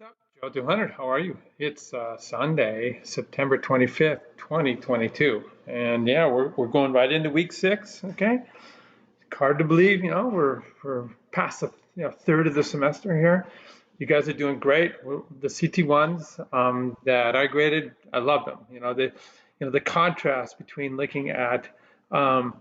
What's up, Joe 200? How are you? It's Sunday, September 25th, 2022. And yeah, we're going right into week 6, okay? Hard to believe, we're past the third of the semester here. You guys are doing great. The CT ones that I graded, I love them. The contrast between looking at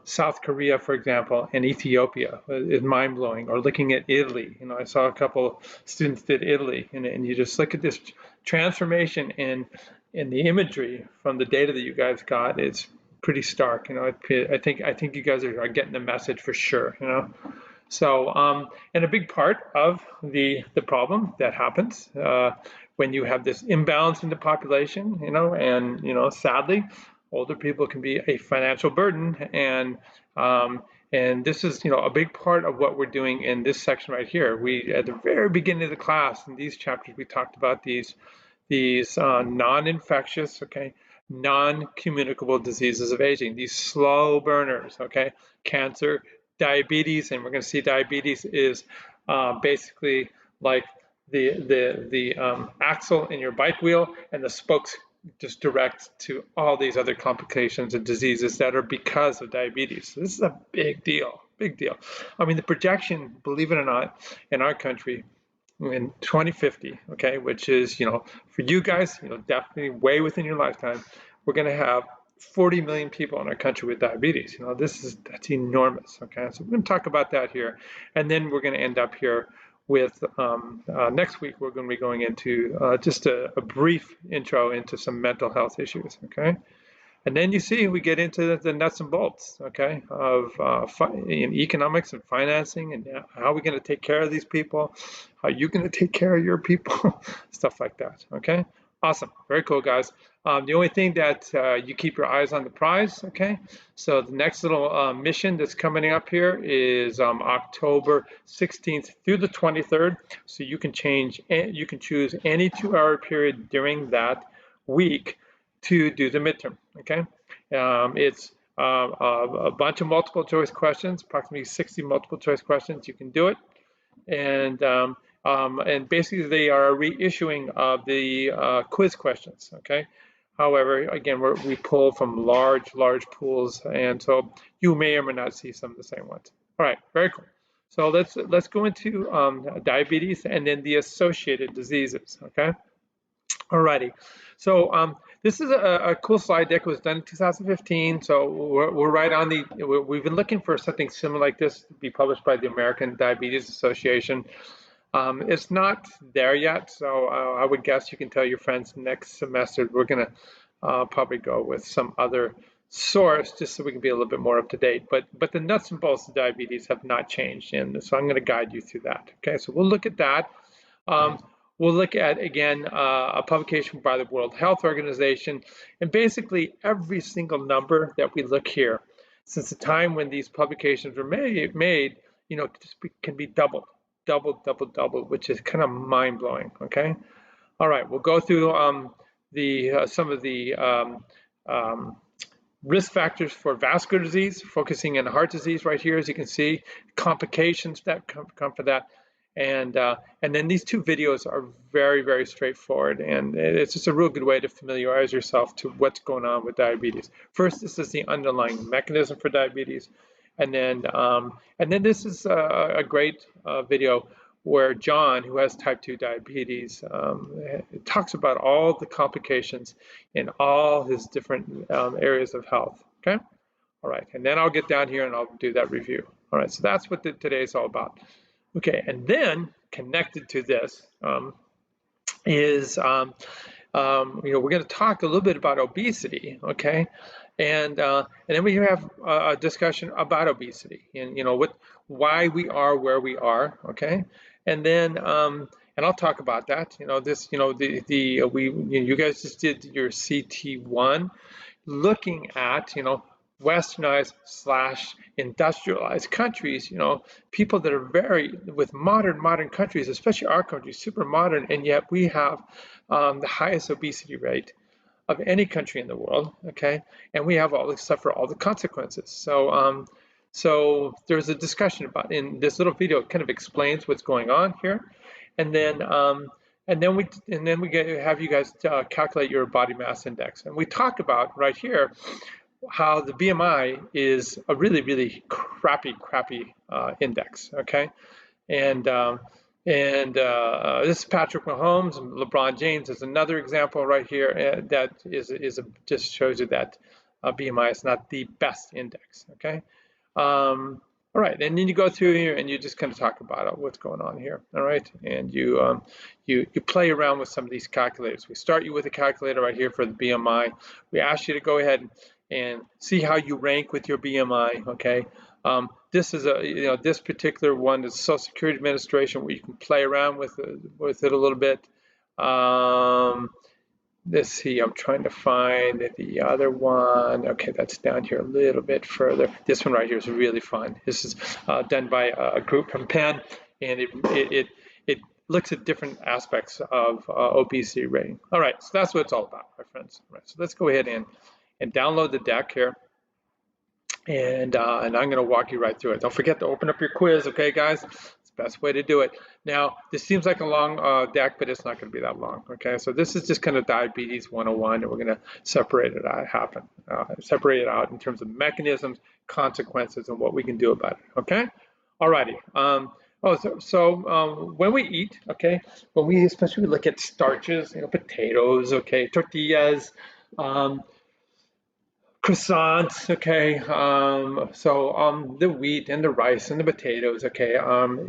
South Korea, for example, and Ethiopia is mind blowing. Or looking at Italy. I saw a couple students did Italy, and you just look at this transformation in the imagery from the data that you guys got. It's pretty stark. I think you guys are getting the message for sure. So, and a big part of the problem that happens when you have this imbalance in the population, and sadly, older people can be a financial burden, and this is a big part of what we're doing in this section right here. We at the very beginning of the class in these chapters we talked about these non-infectious, okay, non-communicable diseases of aging, these slow burners, okay, cancer, diabetes, and we're going to see diabetes is basically like the axle in your bike wheel, and the spokes just direct to all these other complications and diseases that are because of diabetes. So this is a big deal, big deal. I mean, the projection, believe it or not, in our country in 2050, okay, which is, for you guys, definitely way within your lifetime, we're going to have 40 million people in our country with diabetes. That's enormous, okay? So we're going to talk about that here. And then we're going to end up here with, next week, we're going to be going into just a brief intro into some mental health issues, okay? And then you see we get into the nuts and bolts, okay, of in economics and financing, and how we're going to take care of these people, how you're going to take care of your people, stuff like that, okay? Awesome, very cool, guys. The only thing that you keep your eyes on the prize, okay? So the next little mission that's coming up here is October 16th through the 23rd. So you can choose any 2-hour period during that week to do the midterm, okay? It's a bunch of multiple choice questions, approximately 60 multiple choice questions. You can do it. And basically they are a reissuing of the quiz questions, okay? However, again, we pull from large pools, and so you may or may not see some of the same ones. All right, very cool. So let's go into diabetes and then the associated diseases, okay? Alrighty, so this is a cool slide deck. It was done in 2015, so we're right on we've been looking for something similar like this to be published by the American Diabetes Association. It's not there yet, so I would guess you can tell your friends next semester we're gonna probably go with some other source just so we can be a little bit more up to date. But the nuts and bolts of diabetes have not changed, and so I'm gonna guide you through that. Okay, so we'll look at that. We'll look at, again, a publication by the World Health Organization, and basically every single number that we look here, since the time when these publications were made, can be doubled, which is kind of mind-blowing, okay? All right, we'll go through some of the risk factors for vascular disease, focusing on heart disease right here, as you can see, complications that come from that. And then these two videos are very straightforward, and it's just a real good way to familiarize yourself to what's going on with diabetes. First, this is the underlying mechanism for diabetes, and then this is a great video where John, who has type 2 diabetes, talks about all the complications in all his different areas of health. Okay, all right, and then I'll get down here and I'll do that review. All right, so that's what today is all about. Okay, and then connected to this is, we're going to talk a little bit about obesity, okay, and then we have a discussion about obesity and why we are where we are, okay, and then and I'll talk about that. You guys just did your CT1, looking at westernized / industrialized countries, people that are with modern countries, especially our country, super modern, and yet we have the highest obesity rate of any country in the world, okay? And we have suffer all the consequences. So there's a discussion about, in this little video, it kind of explains what's going on here. And then And then have you guys calculate your body mass index. And we talk about right here how the BMI is a really, really crappy index. Okay, and this is Patrick Mahomes and LeBron James is another example right here that just shows you that BMI is not the best index. Okay. All right, and then you go through here and you just kind of talk about what's going on here. All right, and you play around with some of these calculators. We start you with a calculator right here for the BMI. We ask you to go ahead and see how you rank with your BMI. Okay, this is this particular one is Social Security Administration where you can play around with it a little bit. Let's see, I'm trying to find the other one. Okay, that's down here a little bit further. This one right here is really fun. This is done by a group from Penn, and it looks at different aspects of obesity rating. All right, so that's what it's all about, my friends. All right, so let's go ahead and download the deck here. And I'm going to walk you right through it. Don't forget to open up your quiz, okay, guys? It's the best way to do it. Now, this seems like a long deck, but it's not going to be that long, okay? So this is just kind of diabetes 101, and we're going to separate it out in terms of mechanisms, consequences, and what we can do about it, okay? All righty. When we eat, okay, especially look at starches, potatoes, okay, tortillas, croissants, okay, the wheat and the rice and the potatoes, okay,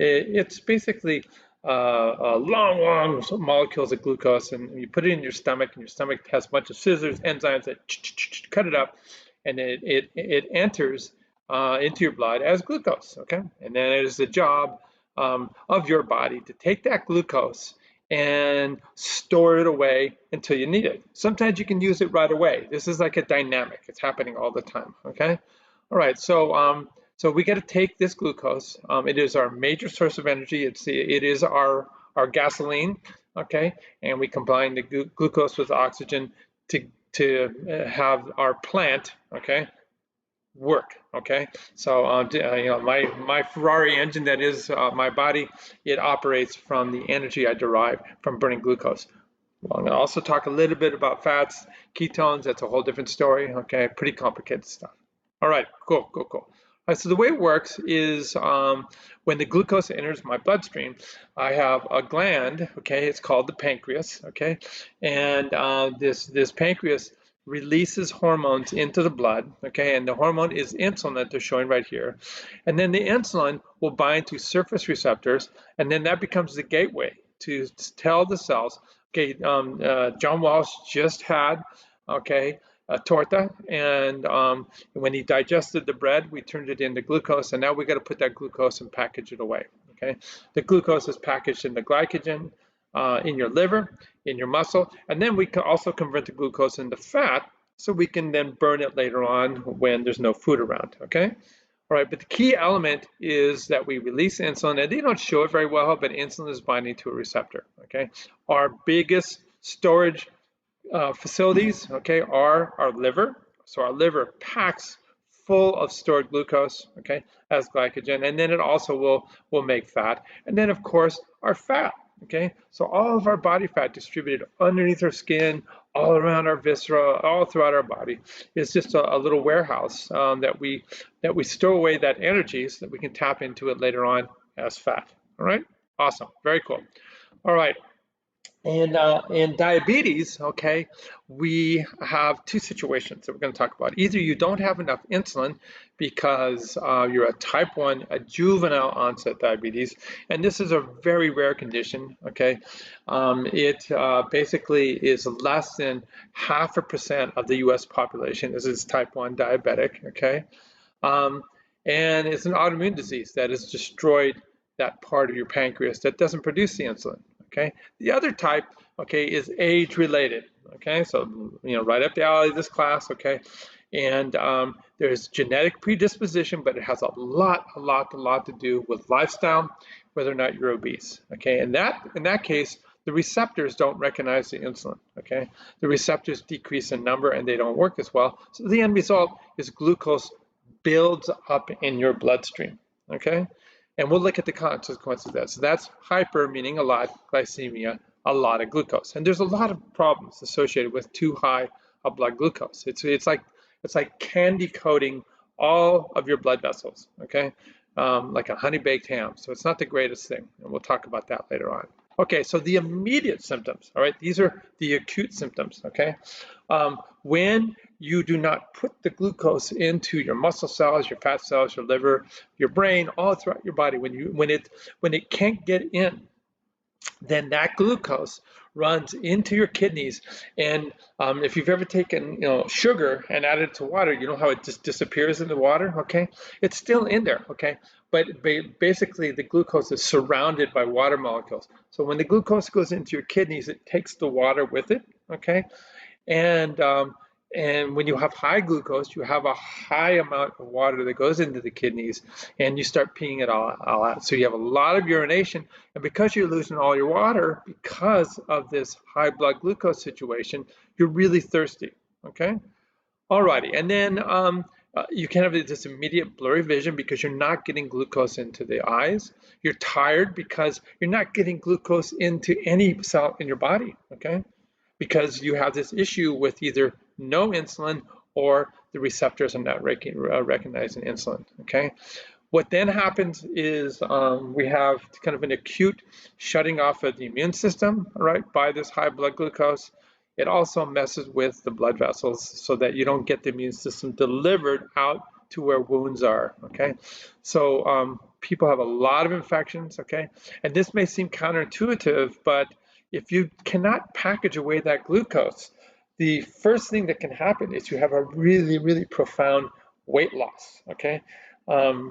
it's basically long molecules of glucose, and you put it in your stomach, and your stomach has a bunch of scissors, enzymes that cut it up, and it enters into your blood as glucose, okay, and then it is the job of your body to take that glucose and store it away until you need it. Sometimes you can use it right away. This is like a dynamic. It's happening all the time, okay? All right, so we got to take this glucose. It is our major source of energy. It is our gasoline, okay? And we combine the glucose with oxygen to have our plant, okay, work, okay? So my Ferrari engine, that is my body, it operates from the energy I derive from burning glucose. Well, I'm going to also talk a little bit about fats, ketones. That's a whole different story, okay? Pretty complicated stuff. All right, cool. All right, so the way it works is when the glucose enters my bloodstream, I have a gland, okay? It's called the pancreas, okay? And this pancreas releases hormones into the blood, okay, and the hormone is insulin that they're showing right here. And then the insulin will bind to surface receptors, and then that becomes the gateway to tell the cells, okay, John Walsh just had, okay, a torta, and when he digested the bread, we turned it into glucose, and now we got to put that glucose and package it away, okay? The glucose is packaged into glycogen, in your liver, in your muscle, and then we can also convert the glucose into fat so we can then burn it later on when there's no food around, okay? All right, but the key element is that we release insulin, and they don't show it very well, but insulin is binding to a receptor, okay? Our biggest storage facilities, okay, are our liver. So our liver packs full of stored glucose, okay, as glycogen, and then it also will make fat. And then, of course, our fat. Okay, so all of our body fat distributed underneath our skin, all around our viscera, all throughout our body, is just a little warehouse that we store away that energy so that we can tap into it later on as fat. All right, awesome, very cool. All right. And in diabetes, okay, we have two situations that we're going to talk about. Either you don't have enough insulin because you're a type 1, a juvenile onset diabetes, and this is a very rare condition, okay? It basically is less than 0.5% of the US population. This is type 1 diabetic, okay? And it's an autoimmune disease that has destroyed that part of your pancreas that doesn't produce the insulin. Okay, the other type, okay, is age-related. Okay, so right up the alley of this class. Okay, and there's genetic predisposition, but it has a lot to do with lifestyle, whether or not you're obese. Okay, and in that case, the receptors don't recognize the insulin. Okay, the receptors decrease in number and they don't work as well. So the end result is glucose builds up in your bloodstream. Okay. And we'll look at the consequences of that. So that's hyper, meaning a lot, glycemia, a lot of glucose. And there's a lot of problems associated with too high of blood glucose. It's like candy coating all of your blood vessels, okay? Like a honey baked ham. So it's not the greatest thing, and we'll talk about that later on. Okay, so the immediate symptoms, all right, these are the acute symptoms, okay? When you do not put the glucose into your muscle cells, your fat cells, your liver, your brain, all throughout your body, when it can't get in, then that glucose runs into your kidneys. And if you've ever taken sugar and added it to water, you know how it just disappears in the water, okay? It's still in there, okay? But basically the glucose is surrounded by water molecules. So when the glucose goes into your kidneys, it takes the water with it, okay? And when you have high glucose, you have a high amount of water that goes into the kidneys, and you start peeing it all out. So you have a lot of urination, and because you're losing all your water because of this high blood glucose situation, you're really thirsty, okay? Alrighty, and then you can have this immediate blurry vision because you're not getting glucose into the eyes. You're tired because you're not getting glucose into any cell in your body, okay? Because you have this issue with either no insulin or the receptors are not recognizing insulin, okay? What then happens is we have kind of an acute shutting off of the immune system, right, by this high blood glucose. It also messes with the blood vessels so that you don't get the immune system delivered out to where wounds are, okay? So people have a lot of infections, okay? And this may seem counterintuitive, but if you cannot package away that glucose, the first thing that can happen is you have a really, really profound weight loss, okay?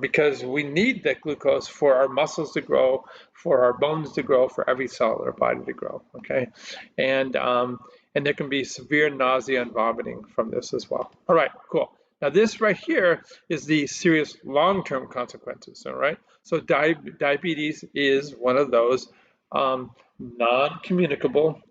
Because we need that glucose for our muscles to grow, for our bones to grow, for every cell in our body to grow, okay? And there can be severe nausea and vomiting from this as well. All right, cool. Now this right here is the serious long-term consequences, all right? So diabetes is one of those non-communicable,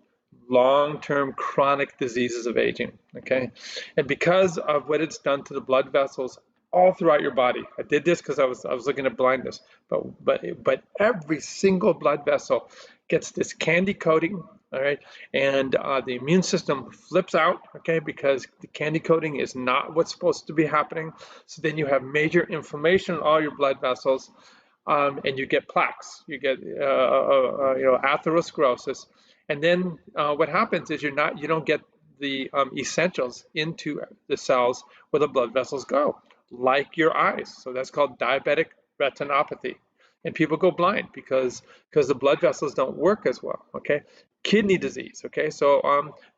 long-term chronic diseases of aging, okay? And because of what it's done to the blood vessels all throughout your body, I did this because I was looking at blindness, but every single blood vessel gets this candy coating, all right? And the immune system flips out, okay, because the candy coating is not what's supposed to be happening. So then you have major inflammation in all your blood vessels, and you get plaques, you get atherosclerosis, and then what happens is you don't get the essentials into the cells where the blood vessels go, like your eyes. So that's called diabetic retinopathy. And people go blind because the blood vessels don't work as well, okay? Kidney disease, okay? So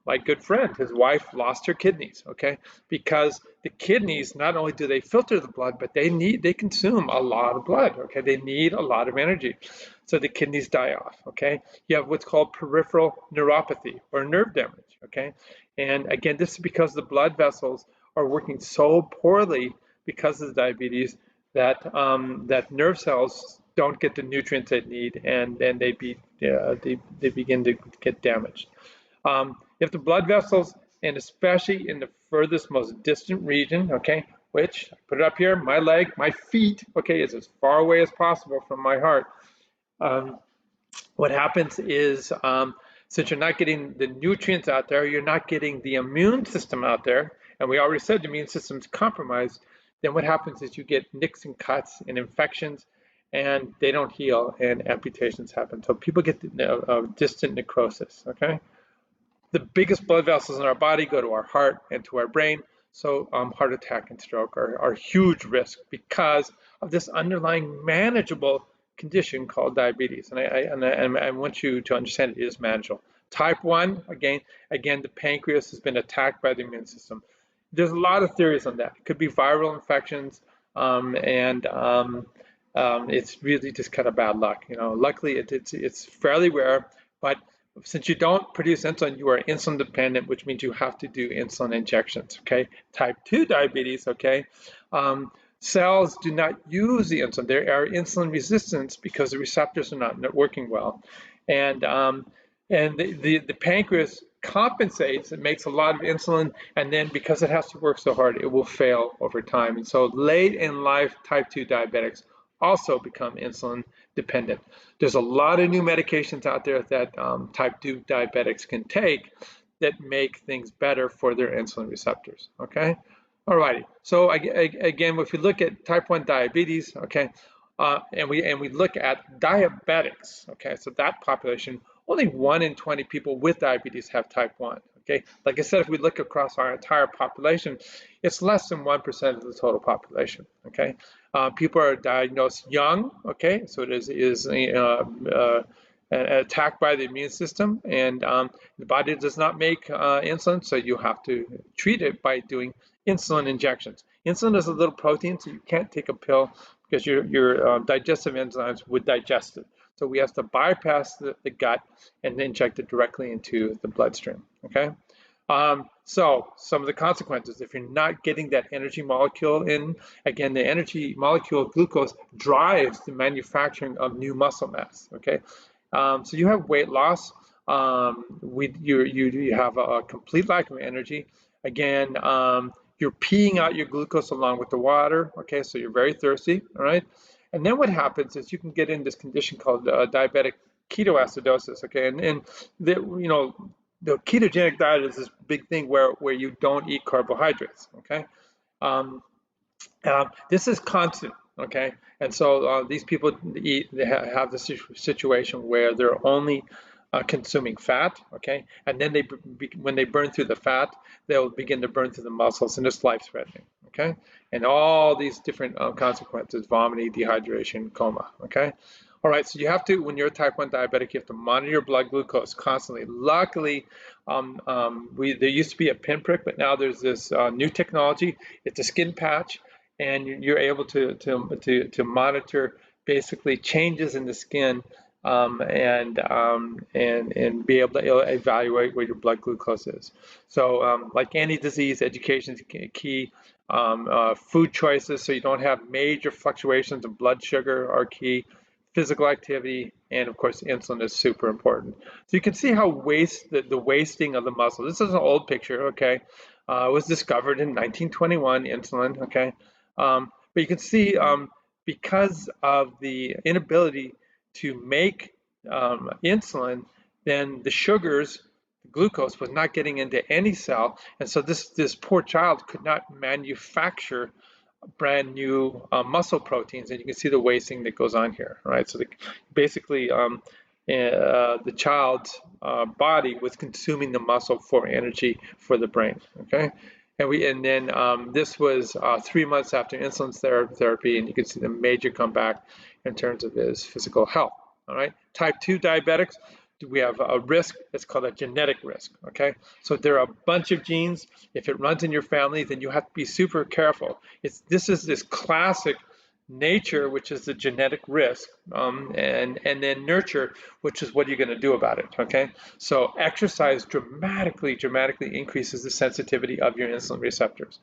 my good friend, his wife lost her kidneys, okay? Because the kidneys, not only do they filter the blood, but they consume a lot of blood, okay? They need a lot of energy. So the kidneys die off, okay? You have what's called peripheral neuropathy or nerve damage, okay? And again, this is because the blood vessels are working so poorly because of the diabetes that that nerve cells don't get the nutrients they need, and then they begin to get damaged. If the blood vessels, and especially in the furthest, most distant region, okay, which I put it up here, my leg, my feet, okay, is as far away as possible from my heart. What happens is, since you're not getting the nutrients out there, you're not getting the immune system out there, and we already said the immune system's compromised, then what happens is you get nicks and cuts and infections, and they don't heal, and amputations happen. So people get distant necrosis, okay? The biggest blood vessels in our body go to our heart and to our brain, so heart attack and stroke are huge risk because of this underlying manageable condition called diabetes. And I want you to understand it is manageable. Type 1, again, the pancreas has been attacked by the immune system. There's a lot of theories on that. It could be viral infections, and it's really just kind of bad luck. Luckily it's fairly rare, but since you don't produce insulin, you are insulin dependent, which means you have to do insulin injections, okay? Type 2 diabetes, okay? Cells do not use the insulin. There are insulin resistance because the receptors are not working well. And the pancreas compensates, it makes a lot of insulin, and then because it has to work so hard, it will fail over time. And so late in life, type 2 diabetics also become insulin dependent. There's a lot of new medications out there that type 2 diabetics can take that make things better for their insulin receptors, okay? All righty, so again, if we look at type 1 diabetes, okay, and we look at diabetics, okay, so that population, only 1 in 20 people with diabetes have type 1, okay? Like I said, if we look across our entire population, it's less than 1% of the total population, okay? People are diagnosed young, okay, so it is attacked by the immune system, and the body does not make insulin, so you have to treat it by doing insulin injections. Insulin is a little protein, so you can't take a pill because your digestive enzymes would digest it. So we have to bypass the gut and inject it directly into the bloodstream, okay? So some of the consequences, if you're not getting that energy molecule in, again, the energy molecule glucose drives the manufacturing of new muscle mass, okay? So you have weight loss, you have a complete lack of energy. Again, you're peeing out your glucose along with the water, okay? So you're very thirsty, all right? And then what happens is you can get in this condition called diabetic ketoacidosis, okay? And the ketogenic diet is this big thing where you don't eat carbohydrates, okay? This is constant, okay? And so these people they have this situation where they're only consuming fat, okay? And then when they burn through the fat, they'll begin to burn through the muscles, and it's life-threatening, okay? And all these different consequences: vomiting, dehydration, coma, okay? All right, so you have to, when you're a type 1 diabetic, you have to monitor your blood glucose constantly. Luckily, there used to be a pinprick, but now there's this new technology. It's a skin patch, and you're able to monitor basically changes in the skin and be able to evaluate what your blood glucose is. So like any disease, education is key. Food choices, so you don't have major fluctuations in blood sugar, are key. Physical activity, and of course insulin is super important. So you can see how the wasting of the muscle. This is an old picture, okay? It was discovered in 1921, insulin, okay? But you can see because of the inability to make insulin, then the sugars, the glucose was not getting into any cell, and so this poor child could not manufacture brand new muscle proteins, and you can see the wasting that goes on here, right? So basically, the child's body was consuming the muscle for energy for the brain, okay? And then this was 3 months after insulin therapy, and you can see the major comeback in terms of his physical health, all right? Type 2 diabetics, we have a risk. It's called a genetic risk, okay? So there are a bunch of genes. If it runs in your family, then you have to be super careful. This is this classic nature, which is the genetic risk, and then nurture, which is what you're going to do about it, okay? So exercise dramatically increases the sensitivity of your insulin receptors.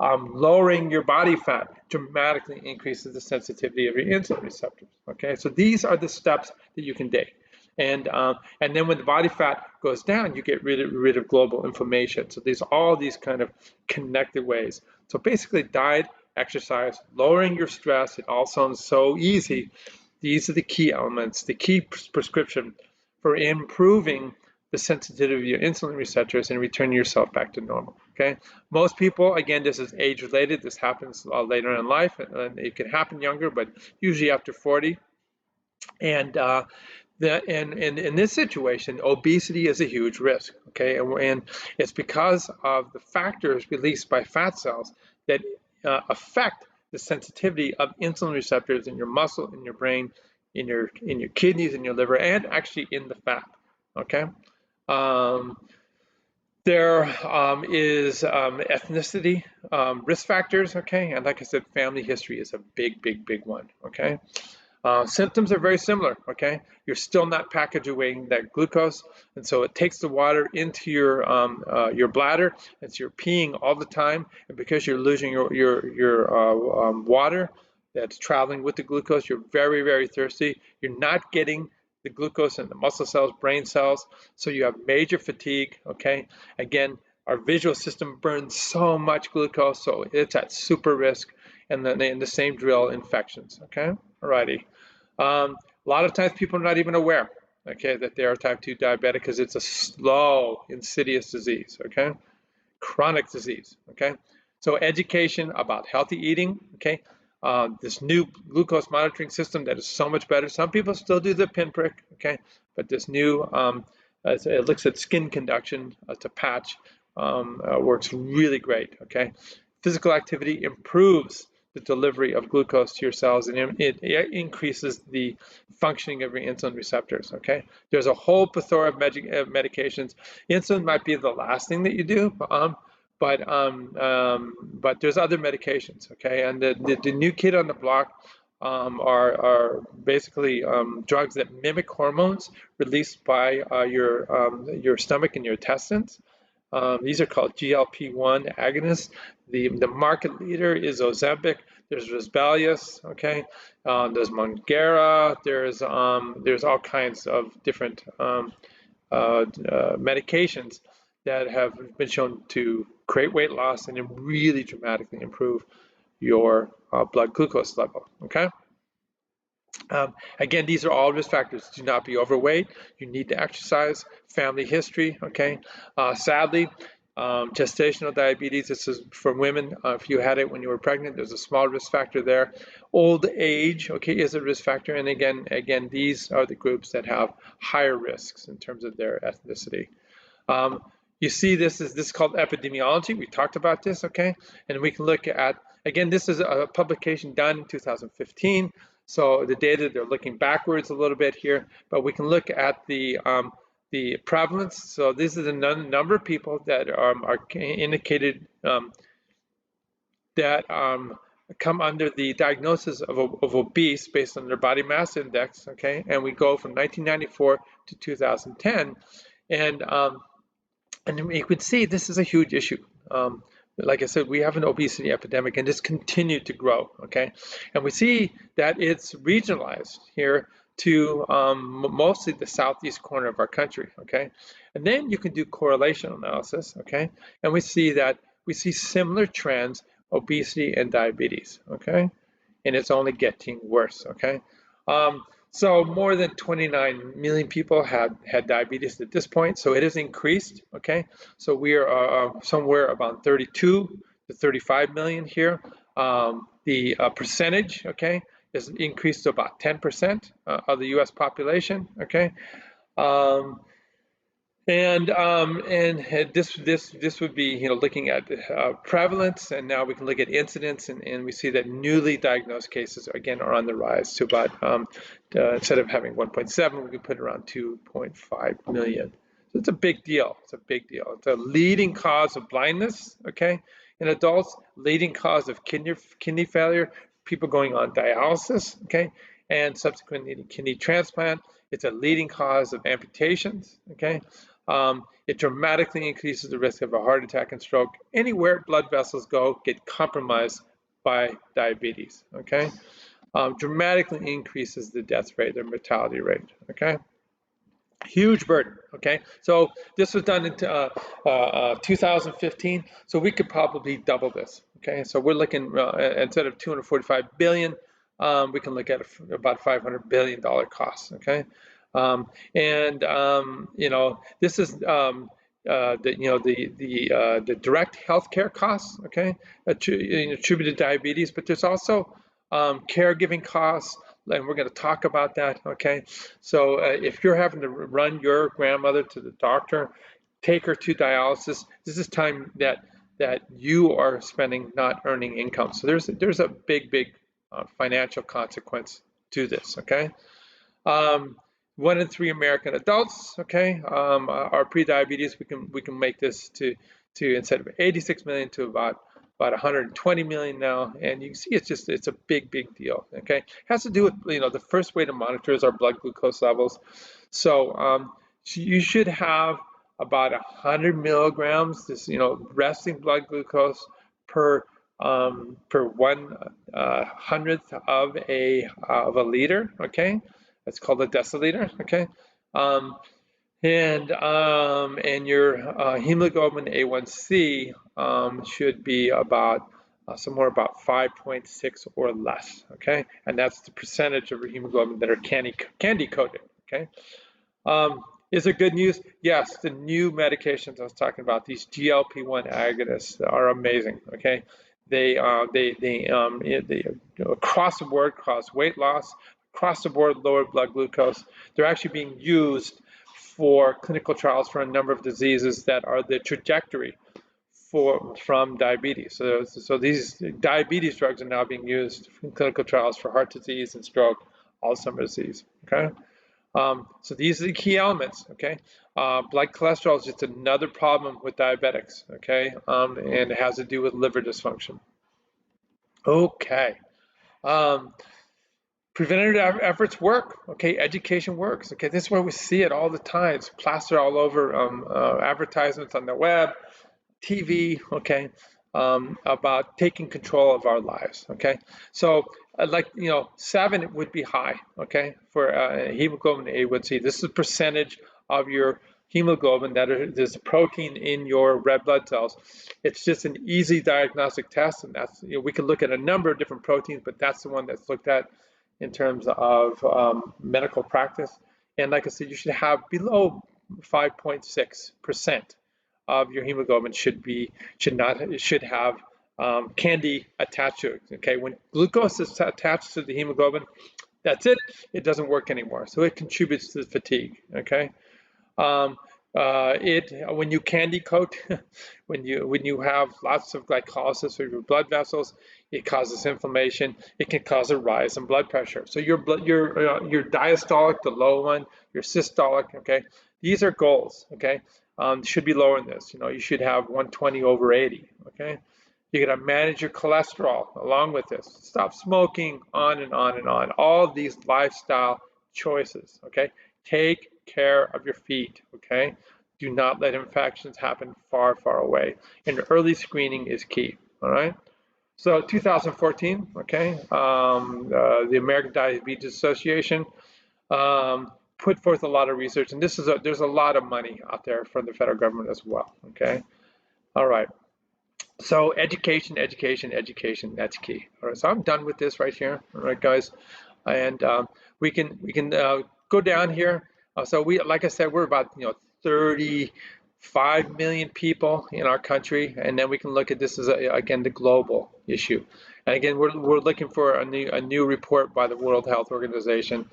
Lowering your body fat dramatically increases the sensitivity of your insulin receptors, okay? So these are the steps that you can take. And then when the body fat goes down, you get rid of global inflammation. So there's all these kind of connected ways. So basically diet, exercise, lowering your stress, it all sounds so easy. These are the key elements, the key prescription for improving the sensitivity of your insulin receptors and returning yourself back to normal, okay? Most people, again, this is age related. This happens later in life, and it can happen younger, but usually after 40. And in this situation, obesity is a huge risk, okay? And it's because of the factors released by fat cells that affect the sensitivity of insulin receptors in your muscle, in your brain, in your kidneys, in your liver, and actually in the fat, okay? There is ethnicity risk factors, okay? And like I said, family history is a big one, okay? Symptoms are very similar, okay? You're still not packaging that glucose, and so it takes the water into your bladder, and so you're peeing all the time, and because you're losing your water that's traveling with the glucose, you're very thirsty. You're not getting the glucose in the muscle cells, brain cells, so you have major fatigue, okay? Again, our visual system burns so much glucose, so it's at super risk. and then in the same drill, infections. Okay, alrighty. A lot of times people are not even aware, okay, that they are type 2 diabetic because it's a slow, insidious disease. Okay, chronic disease. Okay, so education about healthy eating. Okay, this new glucose monitoring system that is so much better. Some people still do the pinprick. Okay, but this new it looks at skin conduction to patch works really great. Okay, physical activity improves the delivery of glucose to your cells, and it increases the functioning of your insulin receptors. Okay, there's a whole plethora of medications. Insulin might be the last thing that you do, but there's other medications. Okay, and the new kid on the block are basically drugs that mimic hormones released by your stomach and your intestines. These are called GLP-1 agonists. The market leader is Ozempic. There's Resbelius, okay? There's Mounjaro. There's all kinds of different medications that have been shown to create weight loss and really dramatically improve your blood glucose level, okay? Again, these are all risk factors. Do not be overweight. You need to exercise. Family history, okay? Sadly, gestational diabetes, this is for women. If you had it when you were pregnant, there's a small risk factor there. Old age, okay, is a risk factor. And again, these are the groups that have higher risks in terms of their ethnicity. You see this is called epidemiology. We talked about this, okay? And we can look at, again, this is a publication done in 2015. So the data, they're looking backwards a little bit here, but we can look at the prevalence. So this is the number of people that are indicated that come under the diagnosis of obese based on their body mass index, okay? And we go from 1994 to 2010. And you could see this is a huge issue. Like I said, we have an obesity epidemic and it's continued to grow, okay? And we see that it's regionalized here to mostly the southeast corner of our country, okay? And then you can do correlation analysis, okay? And we see similar trends, obesity and diabetes, okay? And it's only getting worse, okay? So more than 29 million people had diabetes at this point, so it has increased, okay? So we are somewhere about 32 to 35 million here. The percentage, okay, is increased to about 10% of the US population, okay? And this would be, looking at prevalence, and now we can look at incidence, and we see that newly diagnosed cases again are on the rise to about instead of having 1.7, we can put around 2.5 million. So it's a big deal. It's a big deal. It's a leading cause of blindness, okay, in adults, leading cause of kidney failure, people going on dialysis, okay, and subsequent needing kidney transplant. It's a leading cause of amputations, okay. It dramatically increases the risk of a heart attack and stroke. Anywhere blood vessels go get compromised by diabetes, okay? Dramatically increases the death rate, the mortality rate, okay? Huge burden, okay? So this was done in 2015, so we could probably double this, okay? So we're looking, instead of 245 billion, we can look at about $500 billion costs, okay? This is the direct healthcare costs, okay, attributed to diabetes, but there's also caregiving costs, and we're going to talk about that, okay? So if you're having to run your grandmother to the doctor, take her to dialysis, this is time that you are spending not earning income. So there's a big financial consequence to this, okay? 1 in 3 American adults, okay, are pre-diabetes. We can make this to instead of 86 million to about 120 million now, and you can see it's a big deal. Okay, it has to do with the first way to monitor is our blood glucose levels. So you should have about 100 milligrams, this resting blood glucose per 1/100th of a liter. Okay. It's called a deciliter, okay? And your hemoglobin A1C should be about somewhere about 5.6 or less, okay? And that's the percentage of your hemoglobin that are candy coated, okay? Is it good news? Yes, the new medications I was talking about, these GLP-1 agonists are amazing, okay? They across the board cause weight loss, across the board lower blood glucose. They're actually being used for clinical trials for a number of diseases that are the trajectory from diabetes. So these diabetes drugs are now being used in clinical trials for heart disease and stroke, Alzheimer's disease, okay? So these are the key elements, okay? Blood cholesterol is just another problem with diabetics, okay? And it has to do with liver dysfunction. Okay. Um, Preventative efforts work, okay? Education works, okay? This is where we see it all the time. It's plastered all over advertisements on the web, TV, okay, about taking control of our lives, okay? So, like, 7 would be high, okay, for hemoglobin A1C. This is a percentage of your hemoglobin there's a protein in your red blood cells. It's just an easy diagnostic test, and that's, we can look at a number of different proteins, but that's the one that's looked at in terms of medical practice. And like I said, you should have below 5.6% of your hemoglobin should have candy attached to it. Okay, when glucose is attached to the hemoglobin, that's it. It doesn't work anymore. So it contributes to the fatigue. Okay. Um, when you candy coat, when you have lots of glycolysis of your blood vessels, it causes inflammation. It can cause a rise in blood pressure. So your diastolic, the low one, your systolic, okay, these are goals, okay. Should be lower than this. You should have 120/80, okay. You got to manage your cholesterol along with this. Stop smoking, on and on and on. All of these lifestyle choices, okay. Take care of your feet, okay? Do not let infections happen far, far away. And early screening is key, all right? So 2014, okay, the American Diabetes Association put forth a lot of research, and there's a lot of money out there from the federal government as well, okay? All right. So education, that's key. All right, so I'm done with this right here, all right, guys, and we can go down here. So like I said, we're about 35 million people in our country, and then we can look at this as again the global issue. And again, we're looking for a new report by the World Health Organization,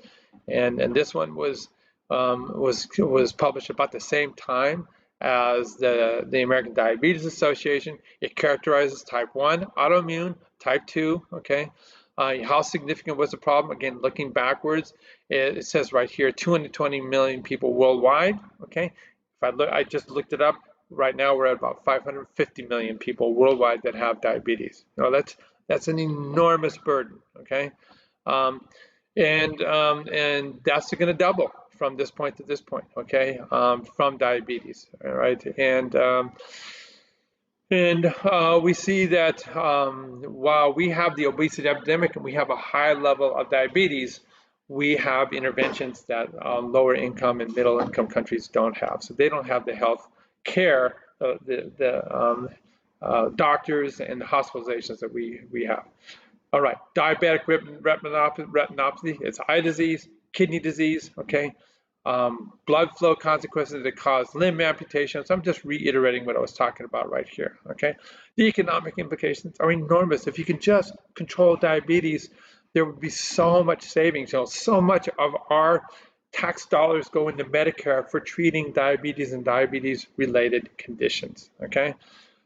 and this one was published about the same time as the American Diabetes Association. It characterizes type 1 autoimmune, type 2, okay? How significant was the problem? Again, looking backwards, it says right here, 220 million people worldwide, okay? If I just looked it up, right now we're at about 550 million people worldwide that have diabetes. That's an enormous burden, okay? And that's going to double from this point to this point, okay, from diabetes, all right? And we see that while we have the obesity epidemic and we have a high level of diabetes, we have interventions that lower income and middle income countries don't have. So they don't have the health care, the doctors and the hospitalizations that we have. All right, diabetic retinopathy, it's eye disease, kidney disease, okay? Blood flow consequences that cause limb amputations. I'm just reiterating what I was talking about right here, okay? The economic implications are enormous. If you can just control diabetes, there would be so much savings. So much of our tax dollars go into Medicare for treating diabetes and diabetes-related conditions, okay?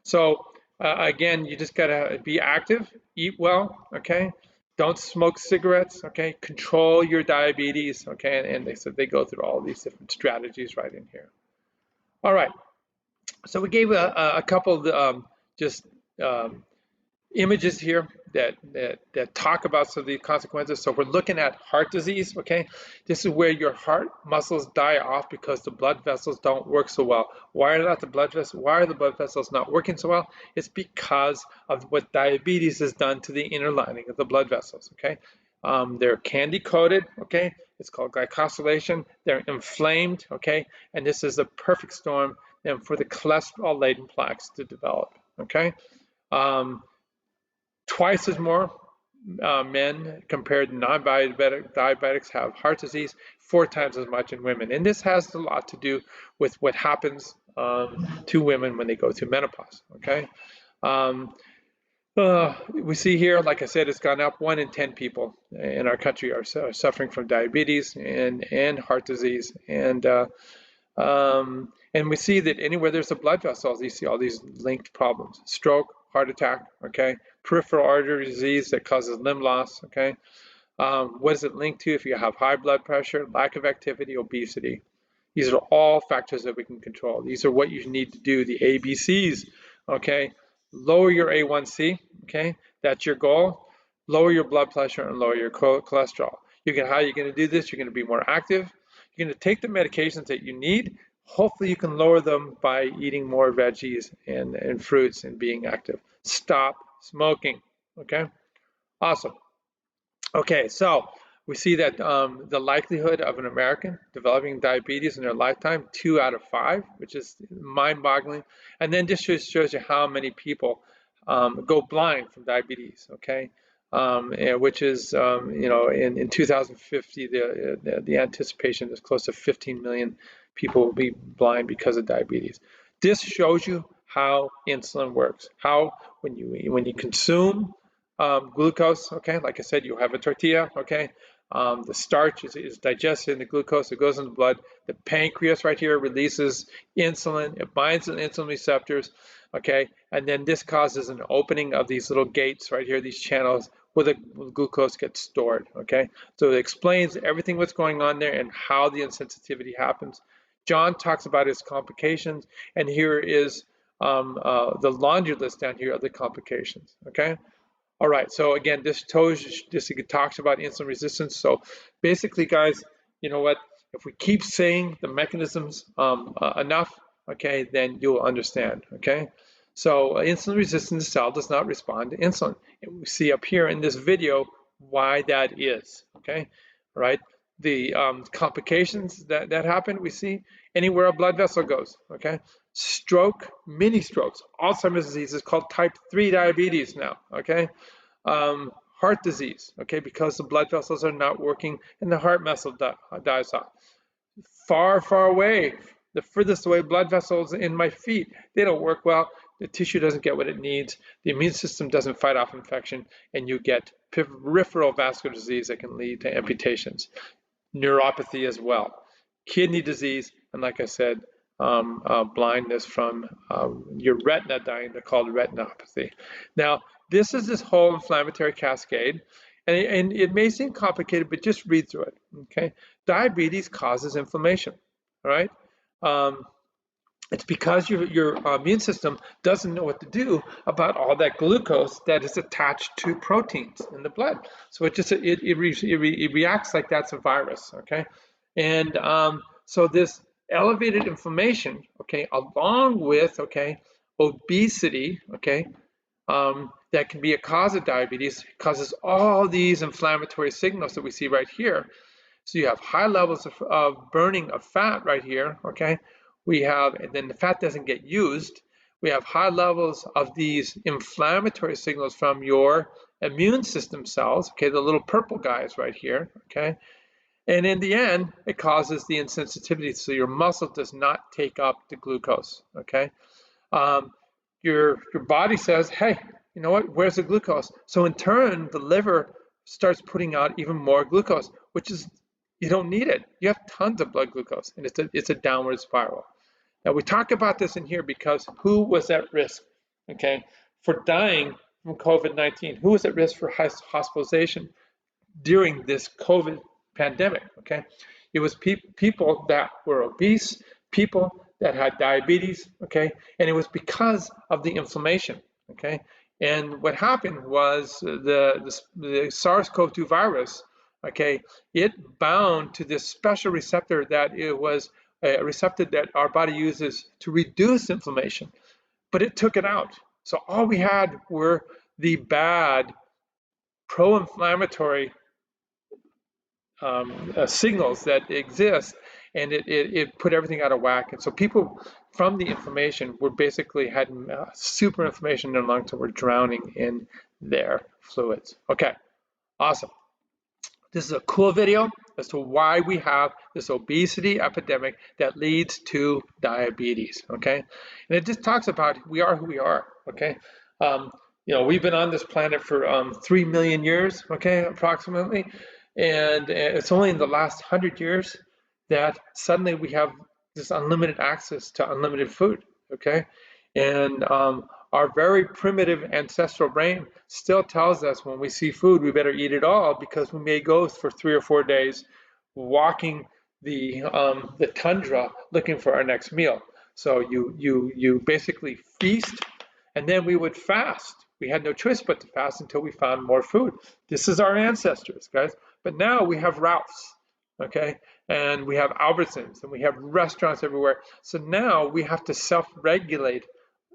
So again, you just gotta be active, eat well, okay? Don't smoke cigarettes, okay? Control your diabetes, okay? And they said they go through all these different strategies right in here. All right, so we gave a couple of just images here that talk about some of the consequences. So we're looking at heart disease, okay? This is where your heart muscles die off because the blood vessels don't work so well. Why are the blood vessels not working so well? It's because of what diabetes has done to the inner lining of the blood vessels, okay? They're candy coated, okay? It's called glycosylation. They're inflamed, okay? And this is a perfect storm for the cholesterol-laden plaques to develop, okay? Twice as more men compared to diabetics have heart disease, 4 times as much in women. And this has a lot to do with what happens to women when they go through menopause, okay? Um, we see here, like I said, it's gone up. 1 in 10 people in our country are suffering from diabetes and heart disease. And we see that anywhere there's a blood vessel, you see all these linked problems: stroke, heart attack, okay, peripheral artery disease that causes limb loss, okay. What is it linked to? If you have high blood pressure, lack of activity, obesity. These are all factors that we can control. These are what you need to do, the ABCs, okay? Lower your A1C, okay? That's your goal. Lower your blood pressure and lower your cholesterol. How are you going to do this? You're going to be more active. You're going to take the medications that you need. Hopefully you can lower them by eating more veggies and fruits and being active. Stop smoking, okay? Awesome. Okay, so we see that the likelihood of an American developing diabetes in their lifetime, 2 out of 5, which is mind-boggling. And then this just shows you how many people go blind from diabetes, okay? Which is, in 2050, the anticipation is close to 15 million people will be blind because of diabetes. This shows you how insulin works, how when you consume glucose, okay, like I said, you have a tortilla, okay, the starch is digested in the glucose, it goes in the blood. The pancreas right here releases insulin, it binds to insulin receptors, okay, and then this causes an opening of these little gates right here, these channels where the glucose gets stored, okay. So it explains everything what's going on there and how the insensitivity happens. John talks about his complications, and here is the laundry list down here of the complications, okay. All right, so again, this talks about insulin resistance. So basically, guys, you know what? If we keep saying the mechanisms enough, okay, then you'll understand, okay? So insulin resistant cell does not respond to insulin. And we see up here in this video why that is, okay? All right, the complications that happen, we see anywhere a blood vessel goes, okay? Stroke, mini strokes, Alzheimer's disease is called type 3 diabetes now, okay? Heart disease, okay, because the blood vessels are not working and the heart muscle dies off. Far, far away, the furthest away blood vessels in my feet, they don't work well. The tissue doesn't get what it needs. The immune system doesn't fight off infection, and you get peripheral vascular disease that can lead to amputations. Neuropathy as well, kidney disease, and like I said, blindness from your retina dying. They're called retinopathy. Now, this is this whole inflammatory cascade, and it may seem complicated, but just read through it, okay? Diabetes causes inflammation, all right? It's because your immune system doesn't know what to do about all that glucose that is attached to proteins in the blood. So it reacts like that's a virus, okay? And so this elevated inflammation, okay, along with, okay, obesity, okay, that can be a cause of diabetes, causes all these inflammatory signals that we see right here. So you have high levels of burning of fat right here, okay? And then the fat doesn't get used. We have high levels of these inflammatory signals from your immune system cells, okay, the little purple guys right here, okay? And in the end, it causes the insensitivity, so your muscle does not take up the glucose, okay? Your body says, hey, you know what, where's the glucose? So in turn, the liver starts putting out even more glucose, which is, you don't need it. You have tons of blood glucose, and it's a downward spiral. Now, we talk about this in here because who was at risk, okay, for dying from COVID-19? Who was at risk for hospitalization during this COVID pandemic, okay? It was people that were obese, people that had diabetes, okay? And it was because of the inflammation, okay? And what happened was the SARS-CoV-2 virus, okay, it bound to this special receptor that it was a receptor that our body uses to reduce inflammation, but it took it out. So all we had were the bad pro-inflammatory signals that exist, and it put everything out of whack. And so people from the inflammation were basically had super inflammation in their lungs and were drowning in their fluids. Okay, awesome. This is a cool video as to why we have this obesity epidemic that leads to diabetes, okay? And it just talks about we are who we are, okay? We've been on this planet for 3 million years, okay, approximately, and it's only in the last 100 years that suddenly we have this unlimited access to unlimited food, okay? And our very primitive ancestral brain still tells us when we see food, we better eat it all because we may go for 3 or 4 days walking the tundra looking for our next meal. So you basically feast, and then we would fast. We had no choice but to fast until we found more food. This is our ancestors, guys. But now we have Ralphs, okay? And we have Albertsons, and we have restaurants everywhere. So now we have to self-regulate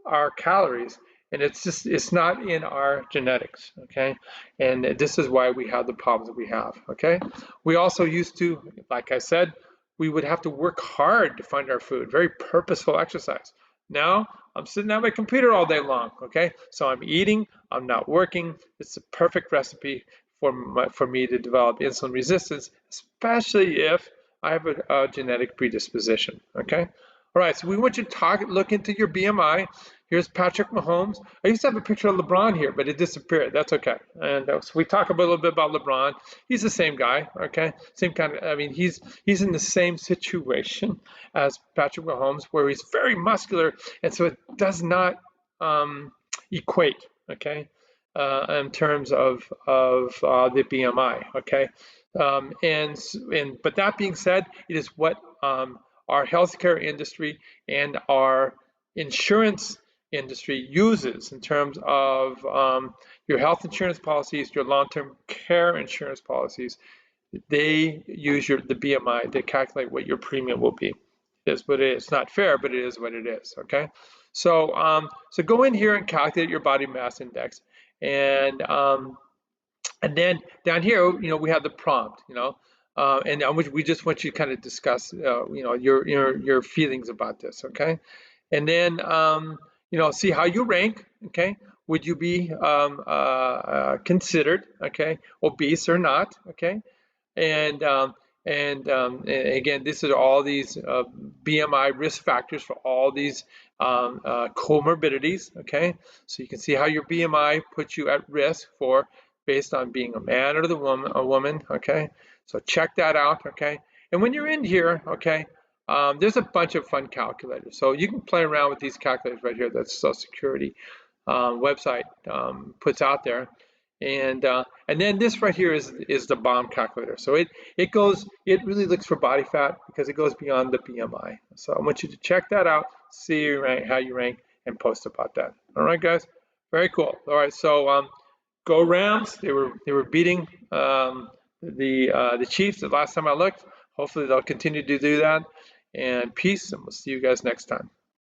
our calories, and it's not in our genetics, okay? And this is why we have the problems that we have, okay? We also used to, like I said, we would have to work hard to find our food, very purposeful exercise. Now I'm sitting at my computer all day long, okay? So I'm eating, I'm not working. It's the perfect recipe for me to develop insulin resistance, especially if I have a genetic predisposition, okay? All right, so we want you to look into your BMI. Here's Patrick Mahomes. I used to have a picture of LeBron here, but it disappeared. That's okay. And so we talk a little bit about LeBron. He's the same guy, okay? Same kind of, I mean, he's in the same situation as Patrick Mahomes, where he's very muscular, and so it does not equate, okay, in terms of the BMI, okay? But that being said, it is what our healthcare industry and our insurance industry uses in terms of your health insurance policies, your long-term care insurance policies. They use the BMI to calculate what your premium will be. It is what it is. It's not fair, but it is what it is, okay? So, so go in here and calculate your body mass index, and then down here, we have the prompt, and we just want you to kind of discuss, your feelings about this, okay? And then, see how you rank, okay? Would you be considered, okay, obese or not, okay? And again, this is all these BMI risk factors for all these comorbidities, okay? So you can see how your BMI puts you at risk based on being a man or a woman, okay? So check that out, okay? And when you're in here, okay, there's a bunch of fun calculators. So you can play around with these calculators right here that Social Security website puts out there. And then this right here is the bomb calculator. So it really looks for body fat because it goes beyond the BMI. So I want you to check that out, see how you rank, and post about that. All right, guys, very cool. All right, so go Rams. They were beating the Chiefs the last time I looked. Hopefully they'll continue to do that. And peace, and we'll see you guys next time.